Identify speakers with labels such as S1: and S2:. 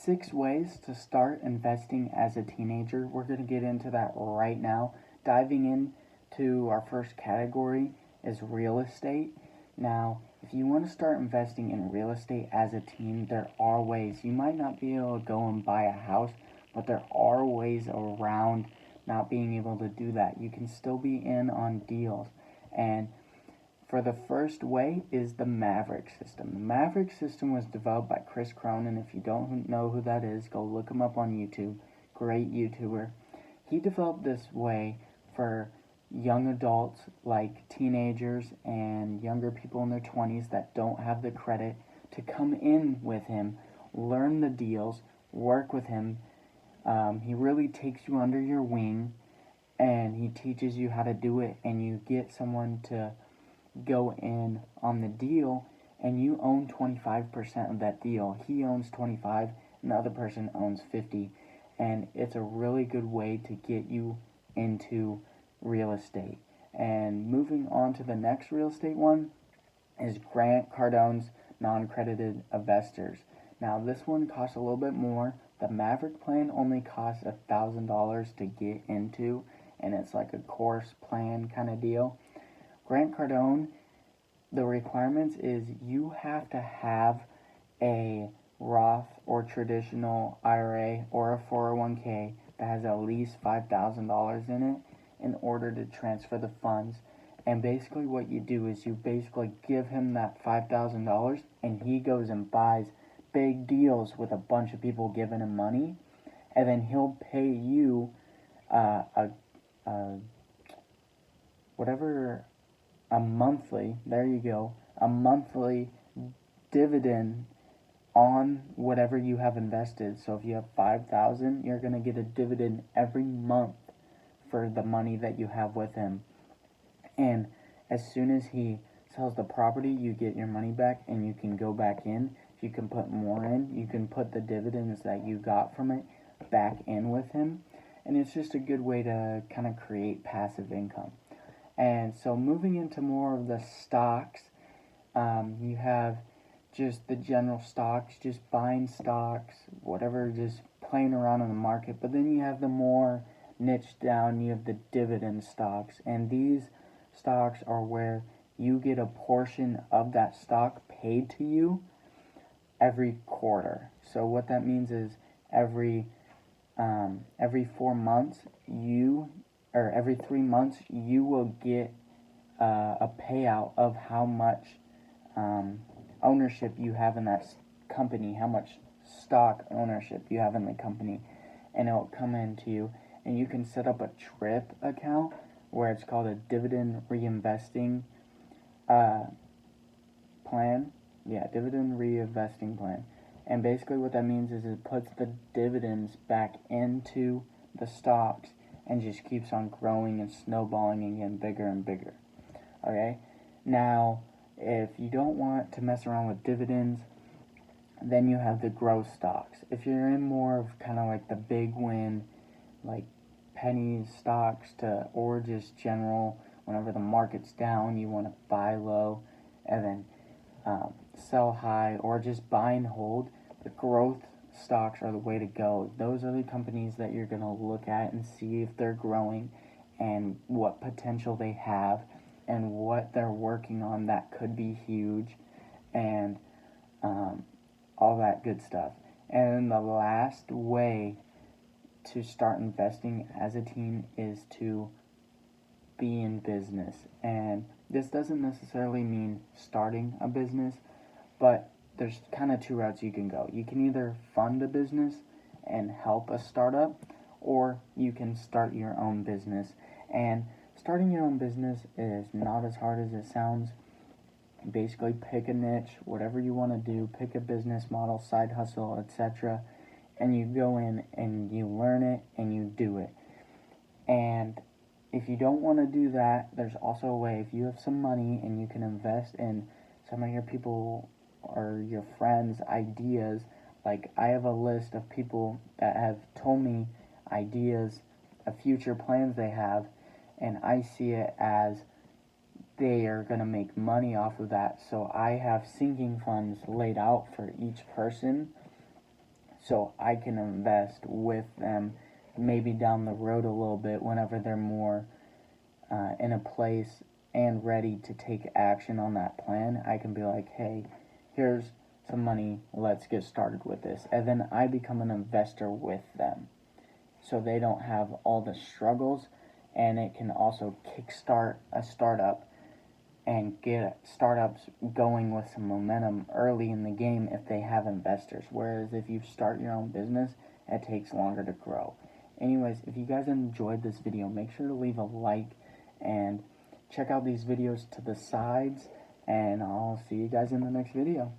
S1: 6 ways to start investing as a teenager. We're going to get into that right now. Diving into our first category is real estate. Now, if you want to start investing in real estate as a teen, there are ways. You might not be able to go and buy a house, but there are ways around not being able to do that. You can still be in on deals. And for the first way is the Maverick System. The Maverick System was developed by Cardone, and if you don't know who that is, go look him up on YouTube. Great YouTuber. He developed this way for young adults like teenagers and younger people in their 20s that don't have the credit to come in with him, learn the deals, work with him. He really takes you under your wing and he teaches you how to do it, and you get someone to go in on the deal and you own 25% of that deal. He owns 25 and the other person owns 50, and it's a really good way to get you into real estate. And moving on to the next real estate one is Grant Cardone's non-credited investors. Now this one costs a little bit more. The Maverick plan only costs $1,000 to get into, and it's like a course plan kind of deal. Grant Cardone, the requirements is you have to have a Roth or traditional IRA or a 401k that has at least $5,000 in it in order to transfer the funds. And basically what you do is you basically give him that $5,000 and he goes and buys big deals with a bunch of people giving him money, and then he'll pay you a monthly, there you go, a monthly dividend on whatever you have invested. So if you have $5,000, you're going to get a dividend every month for the money that you have with him. And as soon as he sells the property, you get your money back and you can go back in. If you can put more in, you can put the dividends that you got from it back in with him. And it's just a good way to kind of create passive income. And so moving into more of the stocks, you have just the general stocks, just buying stocks, whatever, just playing around in the market. But then you have the more niche down, you have the dividend stocks. And these stocks are where you get a portion of that stock paid to you every quarter. So what that means is every 4 months every 3 months you will get a payout of how much ownership you have in that company, how much stock ownership you have in the company, and it'll come into you. And you can set up a DRIP account where it's called a dividend reinvesting plan. Yeah, dividend reinvesting plan. And basically what that means is it puts the dividends back into the stocks and just keeps on growing and snowballing and getting bigger and bigger. Okay? Now, if you don't want to mess around with dividends, then you have the growth stocks. If you're in more of kind of like the big win, like penny stocks or just general, whenever the market's down, you want to buy low and then sell high, or just buy and hold, the growth stocks are the way to go. Those are the companies that you're going to look at and see if they're growing and what potential they have and what they're working on that could be huge, and all that good stuff. And the last way to start investing as a teen is to be in business. And this doesn't necessarily mean starting a business, but there's kind of 2 routes you can go. You can either fund a business and help a startup, or you can start your own business. And starting your own business is not as hard as it sounds. Basically pick a niche, whatever you want to do, pick a business model, side hustle, etc., and you go in and you learn it and you do it. And if you don't want to do that, there's also a way. If you have some money and you can invest in some of your people or your friends' ideas, like I have a list of people that have told me ideas of future plans they have, and I see it as they are going to make money off of that. So I have sinking funds laid out for each person. so I can invest with them maybe down the road a little bit whenever they're more in a place and ready to take action on that plan. I can be like, hey, here's some money, let's get started with this. And then I become an investor with them, so they don't have all the struggles, and it can also kickstart a startup and get startups going with some momentum early in the game if they have investors. Whereas if you start your own business, it takes longer to grow. Anyways, if you guys enjoyed this video, make sure to leave a like and check out these videos to the sides, and I'll see you guys in the next video.